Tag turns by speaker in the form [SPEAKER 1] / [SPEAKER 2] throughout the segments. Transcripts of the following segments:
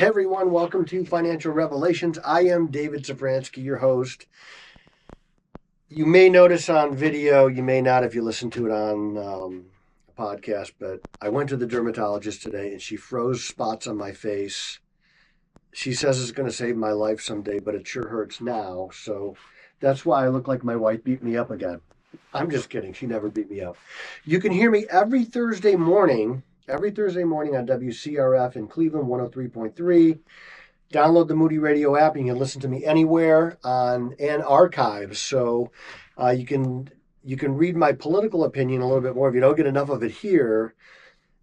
[SPEAKER 1] Hey everyone, welcome to Financial Revelations. I am David Szafranski, your host. You may notice on video, you may not if you listen to it on a podcast, but I went to the dermatologist today and she froze spots on my face. She says it's going to save my life someday, but it sure hurts now. So that's why I look like my wife beat me up again. I'm just kidding. She never beat me up. You can hear me every Thursday morning on WCRF in Cleveland, 103.3. Download the Moody Radio App and you can listen to me anywhere and archives. So you can read my political opinion a little bit more if you don't get enough of it here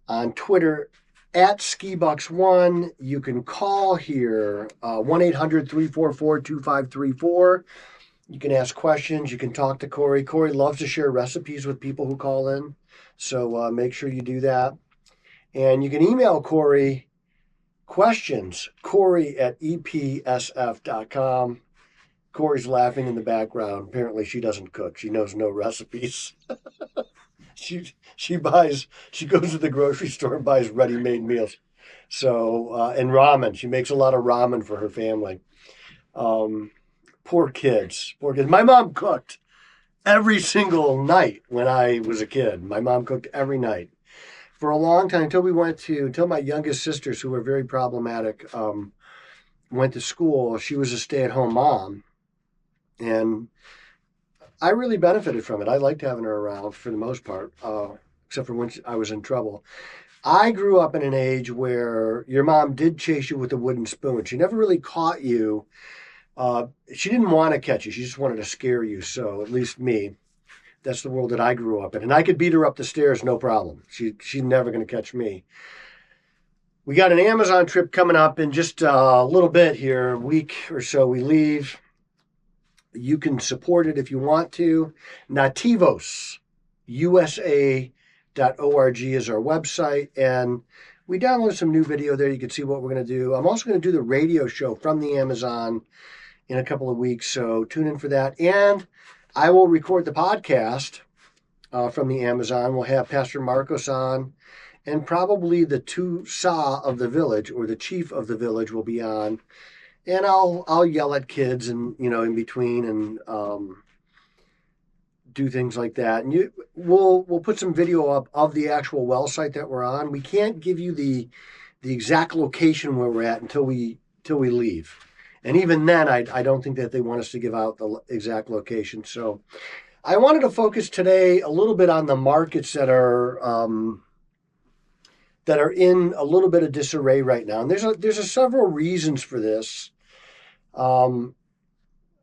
[SPEAKER 1] on Twitter at SkiBucks1. You can call here 1-800-344-2534. You can ask questions. You can talk to Corey. Corey loves to share recipes with people who call in. So make sure you do that. And you can email Corey questions, Corey@epsf.com. Corey's laughing in the background. Apparently she doesn't cook. She knows no recipes. She goes to the grocery store and buys ready-made meals. So, and ramen. She makes a lot of ramen for her family. Poor kids. My mom cooked every single night when I was a kid. My mom cooked every night. For a long time, until my youngest sisters, who were very problematic, went to school. She was a stay-at-home mom, and I really benefited from it. I liked having her around for the most part, except for when I was in trouble. I grew up in an age where your mom did chase you with a wooden spoon. She never really caught you. She didn't want to catch you. She just wanted to scare you. So at least me. That's the world that I grew up in. And I could beat her up the stairs, no problem. She's never going to catch me. We got an Amazon trip coming up in just a little bit here, a week or so we leave. You can support it if you want to. nativosusa.org is our website. And we downloaded some new video there. You can see what we're going to do. I'm also going to do the radio show from the Amazon in a couple of weeks. So tune in for that. And I will record the podcast from the Amazon. We'll have Pastor Marcos on, and probably the Sa of the village, or the chief of the village, will be on. And I'll yell at kids and in between and do things like that. And we'll put some video up of the actual well site that we're on. We can't give you the exact location where we're at until we leave. And even then, I don't think that they want us to give out the exact location. So I wanted to focus today a little bit on the markets that are in a little bit of disarray right now. And there's several reasons for this. A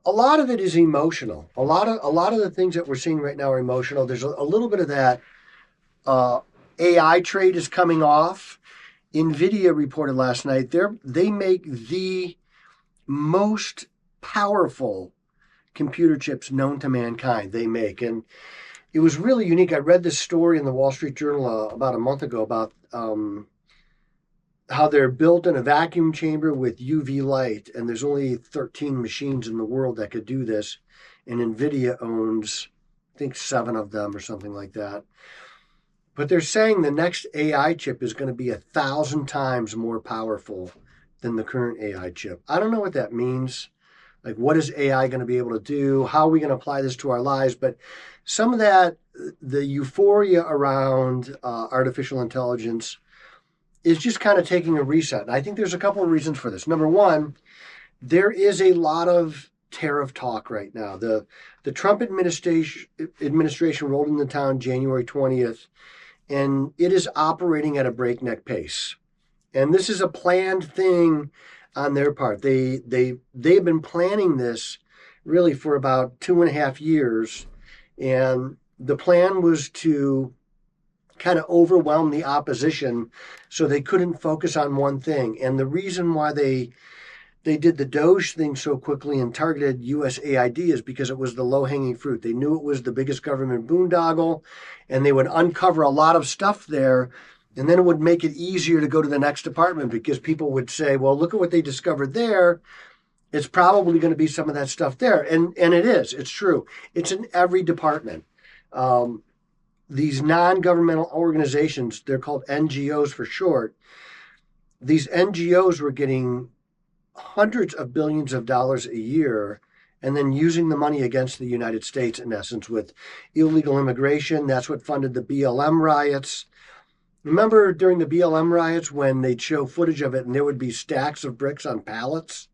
[SPEAKER 1] lot of it is emotional. A lot of the things that we're seeing right now are emotional. There's a little bit of that. AI trade is coming off. NVIDIA reported last night they make the most powerful computer chips known to mankind. They make, and it was really unique. I read this story in the Wall Street Journal about a month ago about how they're built in a vacuum chamber with UV light, and there's only 13 machines in the world that could do this, and NVIDIA owns, I think, 7 of them or something like that. But they're saying the next AI chip is going to be 1,000 times more powerful than the current AI chip. I don't know what that means. Like, what is AI going to be able to do? How are we going to apply this to our lives? But some of that, the euphoria around artificial intelligence is just kind of taking a reset. And I think there's a couple of reasons for this. Number one, there is a lot of tariff talk right now. The Trump administration rolled into town January 20th, and it is operating at a breakneck pace. And this is a planned thing on their part. They've been planning this really for about 2.5 years. And the plan was to kind of overwhelm the opposition so they couldn't focus on one thing. And the reason why they did the DOGE thing so quickly and targeted USAID is because it was the low-hanging fruit. They knew it was the biggest government boondoggle, and they would uncover a lot of stuff there. And then it would make it easier to go to the next department because people would say, well, look at what they discovered there. It's probably going to be some of that stuff there. And it is. It's true. It's in every department. These non-governmental organizations, they're called NGOs for short, these NGOs were getting hundreds of billions of dollars a year and then using the money against the United States, in essence, with illegal immigration. That's what funded the BLM riots. Remember during the BLM riots when they'd show footage of it and there would be stacks of bricks on pallets?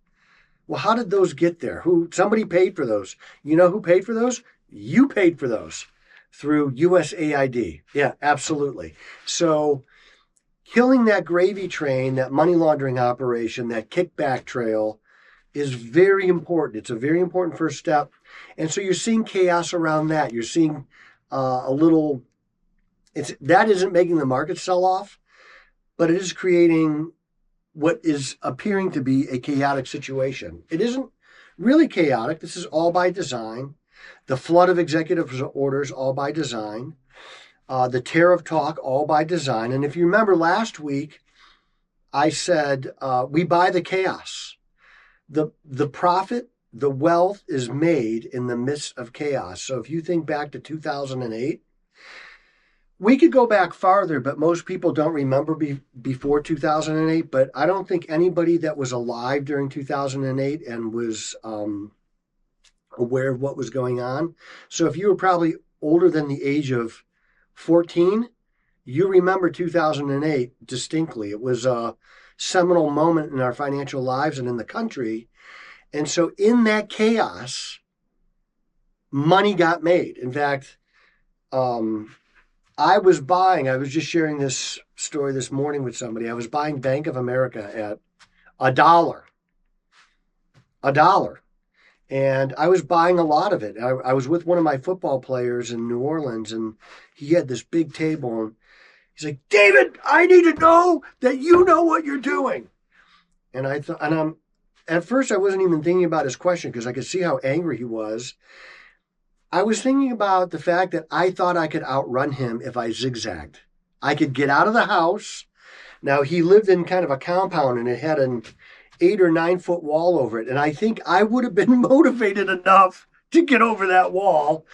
[SPEAKER 1] Well, how did those get there? Somebody paid for those. You know who paid for those? You paid for those through USAID. Yeah, absolutely. So killing that gravy train, that money laundering operation, that kickback trail is very important. It's a very important first step. And so you're seeing chaos around that. You're seeing that isn't making the market sell off, but it is creating what is appearing to be a chaotic situation. It isn't really chaotic. This is all by design. The flood of executive orders, all by design. The tariff talk, all by design. And if you remember last week, I said, we buy the chaos. The profit, the wealth is made in the midst of chaos. So if you think back to 2008, we could go back farther, but most people don't remember before 2008. But I don't think anybody that was alive during 2008 and was aware of what was going on. So if you were probably older than the age of 14, you remember 2008 distinctly. It was a seminal moment in our financial lives and in the country. And so in that chaos, money got made. In fact, I was just sharing this story this morning with somebody. I was buying Bank of America at $1. And I was buying a lot of it. I was with one of my football players in New Orleans, and he had this big table. And he's like, David, I need to know that you know what you're doing. And at first I wasn't even thinking about his question because I could see how angry he was. I was thinking about the fact that I thought I could outrun him if I zigzagged. I could get out of the house. Now, he lived in kind of a compound, and it had an 8 or 9 foot wall over it. And I think I would have been motivated enough to get over that wall,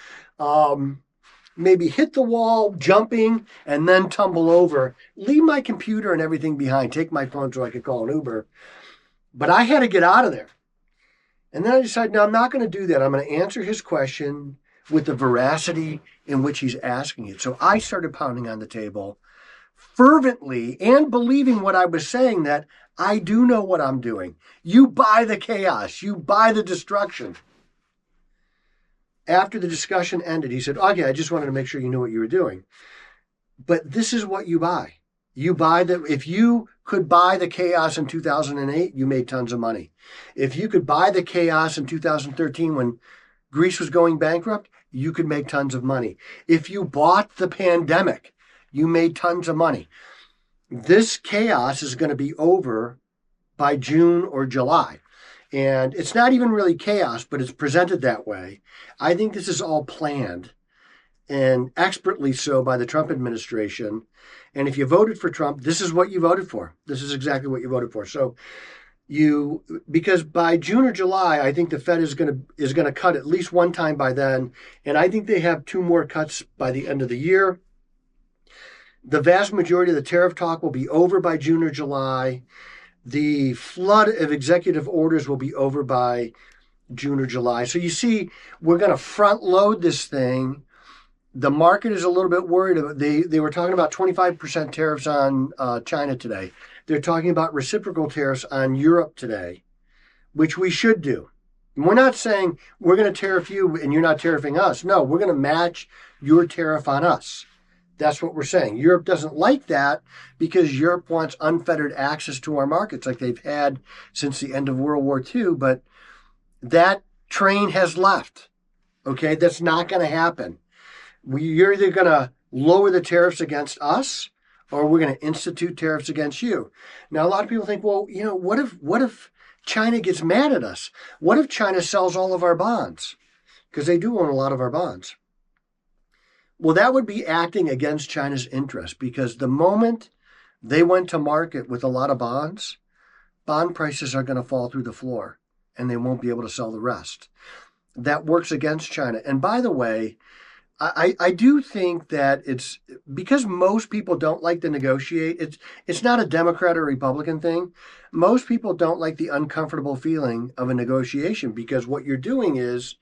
[SPEAKER 1] maybe hit the wall, jumping, and then tumble over, leave my computer and everything behind, take my phone so I could call an Uber. But I had to get out of there. And then I decided, no, I'm not going to do that. I'm going to answer his question with the veracity in which he's asking it. So I started pounding on the table fervently and believing what I was saying, that I do know what I'm doing. You buy the chaos. You buy the destruction. After the discussion ended, he said, okay, I just wanted to make sure you knew what you were doing. But this is what you buy. You buy if you could buy the chaos in 2008, you made tons of money. If you could buy the chaos in 2013 when Greece was going bankrupt, you could make tons of money. If you bought the pandemic, you made tons of money. This chaos is going to be over by June or July. And it's not even really chaos, but it's presented that way. I think this is all planned, and expertly so, by the Trump administration. And if you voted for Trump, this is what you voted for. This is exactly what you voted for. So because by June or July, I think the Fed is going to cut at least one time by then. And I think they have 2 more cuts by the end of the year. The vast majority of the tariff talk will be over by June or July. The flood of executive orders will be over by June or July. So you see, we're going to front load this thing. The market is a little bit worried about. They were talking about 25% tariffs on China today. They're talking about reciprocal tariffs on Europe today, which we should do. And we're not saying we're going to tariff you and you're not tariffing us. No, we're going to match your tariff on us. That's what we're saying. Europe doesn't like that because Europe wants unfettered access to our markets like they've had since the end of World War II. But that train has left. Okay, that's not going to happen. You're either going to lower the tariffs against us or we're going to institute tariffs against you. Now, a lot of people think, well, what if China gets mad at us? What if China sells all of our bonds? Because they do own a lot of our bonds. Well, that would be acting against China's interest, because the moment they went to market with a lot of bonds, bond prices are going to fall through the floor and they won't be able to sell the rest. That works against China. And by the way, I do think that it's because most people don't like to negotiate. It's not a Democrat or Republican thing. Most people don't like the uncomfortable feeling of a negotiation because what you're doing is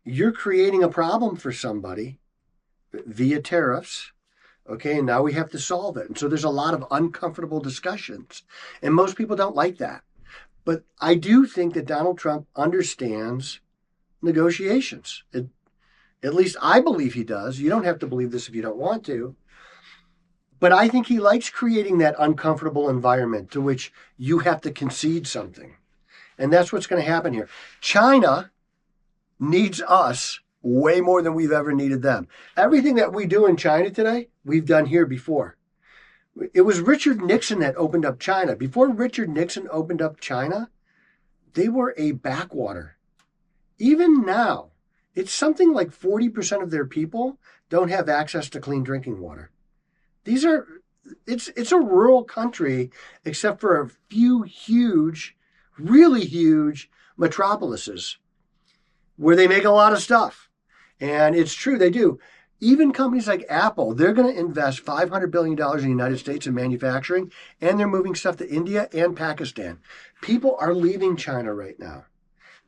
[SPEAKER 1] you're creating a problem for somebody via tariffs. Okay, and now we have to solve it. And so there's a lot of uncomfortable discussions. And most people don't like that. But I do think that Donald Trump understands negotiations. At least I believe he does. You don't have to believe this if you don't want to. But I think he likes creating that uncomfortable environment to which you have to concede something. And that's what's going to happen here. China needs us way more than we've ever needed them. Everything that we do in China today, we've done here before. It was Richard Nixon that opened up China. Before Richard Nixon opened up China, they were a backwater. Even now, it's something like 40% of their people don't have access to clean drinking water. It's a rural country, except for a few huge, really huge metropolises where they make a lot of stuff. And it's true, they do. Even companies like Apple, they're going to invest $500 billion in the United States in manufacturing, and they're moving stuff to India and Pakistan. People are leaving China right now.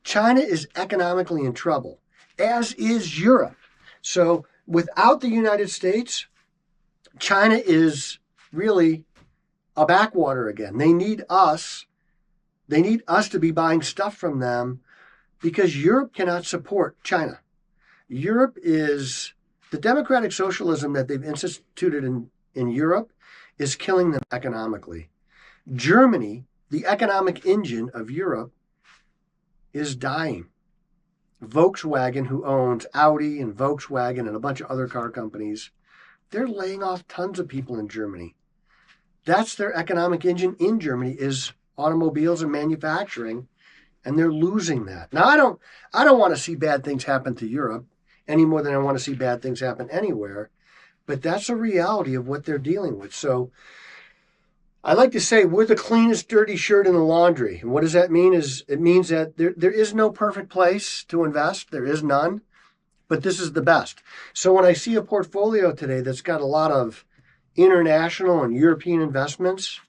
[SPEAKER 1] China is economically in trouble, as is Europe. So without the United States, China is really a backwater again. They need us. They need us to be buying stuff from them because Europe cannot support China. Europe is, the democratic socialism that they've instituted in Europe is killing them economically. Germany, the economic engine of Europe, is dying. Volkswagen, who owns Audi and Volkswagen and a bunch of other car companies, they're laying off tons of people in Germany. That's their economic engine in Germany, is automobiles and manufacturing, and they're losing that. Now, I don't want to see bad things happen to Europe any more than I want to see bad things happen anywhere, but that's a reality of what they're dealing with. So I like to say we're the cleanest dirty shirt in the laundry. And what does that mean? It means that there is no perfect place to invest. There is none, but this is the best. So when I see a portfolio today that's got a lot of international and European investments,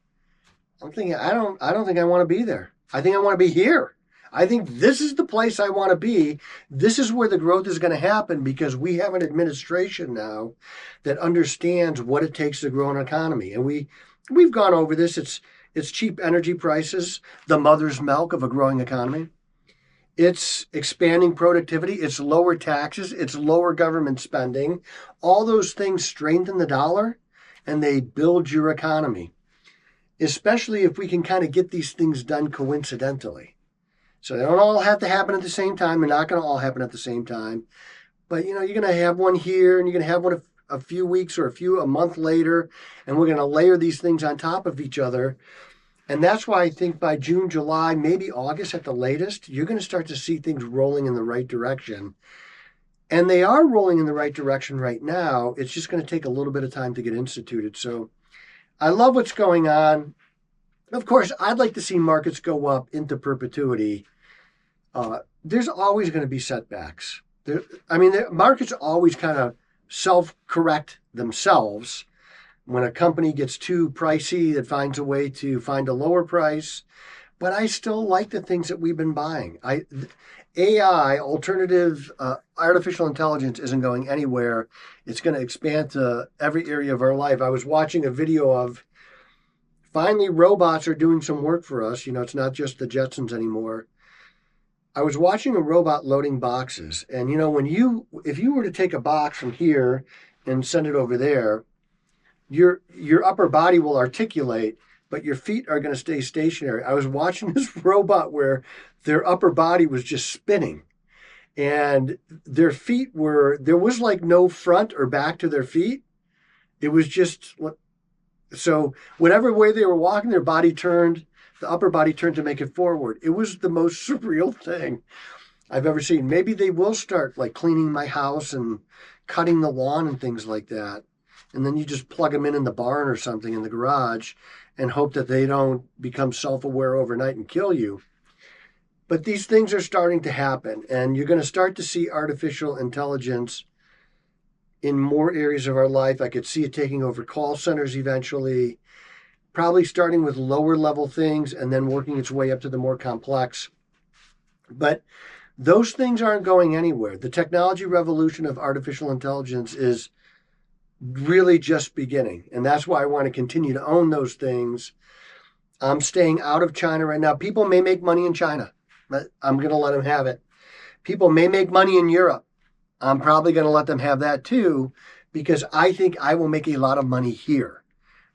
[SPEAKER 1] I'm thinking, I don't think I want to be there. I think I want to be here. I think this is the place I want to be. This is where the growth is going to happen because we have an administration now that understands what it takes to grow an economy. And we've gone over this. It's cheap energy prices, the mother's milk of a growing economy. It's expanding productivity. It's lower taxes. It's lower government spending. All those things strengthen the dollar and they build your economy, especially if we can kind of get these things done coincidentally. So they don't all have to happen at the same time. They're not going to all happen at the same time. But, you're going to have one here and you're going to have one a few weeks or a month later, and we're going to layer these things on top of each other. And that's why I think by June, July, maybe August at the latest, you're going to start to see things rolling in the right direction. And they are rolling in the right direction right now. It's just going to take a little bit of time to get instituted. So I love what's going on. Of course, I'd like to see markets go up into perpetuity. There's always going to be setbacks. The markets always kind of self-correct themselves. When a company gets too pricey, it finds a way to find a lower price. But I still like the things that we've been buying. AI, alternative artificial intelligence, isn't going anywhere. It's going to expand to every area of our life. I was watching a video of finally robots are doing some work for us. It's not just the Jetsons anymore. I was watching a robot loading boxes, and if you were to take a box from here and send it over there, your upper body will articulate, but your feet are going to stay stationary. I was watching this robot where their upper body was just spinning, and their feet there was like no front or back to their feet. It was just, so whatever way they were walking, their body turned. The upper body turned to make it forward. It was the most surreal thing I've ever seen. Maybe they will start like cleaning my house and cutting the lawn and things like that. And then you just plug them in the barn or something in the garage and hope that they don't become self-aware overnight and kill you. But these things are starting to happen, and you're going to start to see artificial intelligence in more areas of our life. I could see it taking over call centers eventually, probably starting with lower level things and then working its way up to the more complex. But those things aren't going anywhere. The technology revolution of artificial intelligence is really just beginning. And that's why I want to continue to own those things. I'm staying out of China right now. People may make money in China, but I'm going to let them have it. People may make money in Europe. I'm probably going to let them have that too, because I think I will make a lot of money here.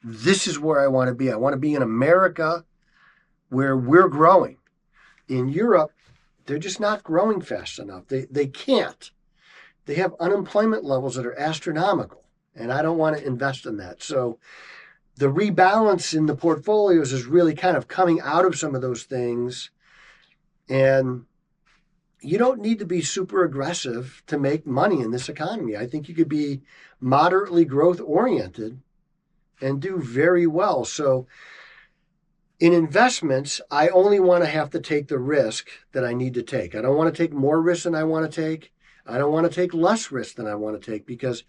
[SPEAKER 1] This is where I want to be. I want to be in America where we're growing. In Europe, they're just not growing fast enough. They can't. They have unemployment levels that are astronomical, and I don't want to invest in that. So the rebalance in the portfolios is really kind of coming out of some of those things. And you don't need to be super aggressive to make money in this economy. I think you could be moderately growth oriented and do very well. So in investments, I only want to have to take the risk that I need to take. I don't want to take more risk than I want to take. I don't want to take less risk than I want to take, because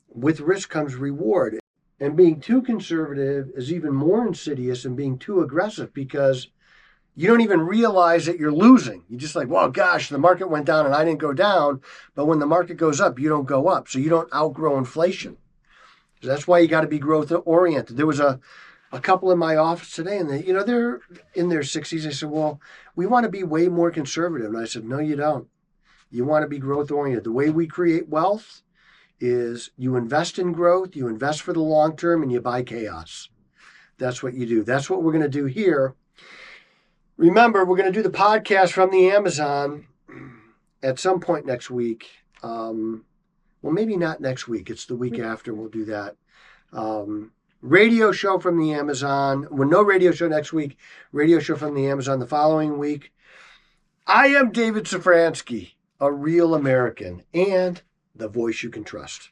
[SPEAKER 1] with risk comes reward. And being too conservative is even more insidious than being too aggressive, because you don't even realize that you're losing. You're just like, well, gosh, the market went down and I didn't go down. But when the market goes up, you don't go up. So you don't outgrow inflation. So that's why you got to be growth oriented. There was a couple in my office today, and they're in their 60s. They said, well, we want to be way more conservative. And I said, no, you don't. You want to be growth oriented. The way we create wealth is you invest in growth, you invest for the long term, and you buy chaos. That's what you do. That's what we're going to do here. Remember, we're going to do the podcast from the Amazon at some point next week. Well, maybe not next week. It's the week after we'll do that. Radio show from the Amazon. Well, no radio show next week. Radio show from the Amazon the following week. I am David Szafranski, a real American and the voice you can trust.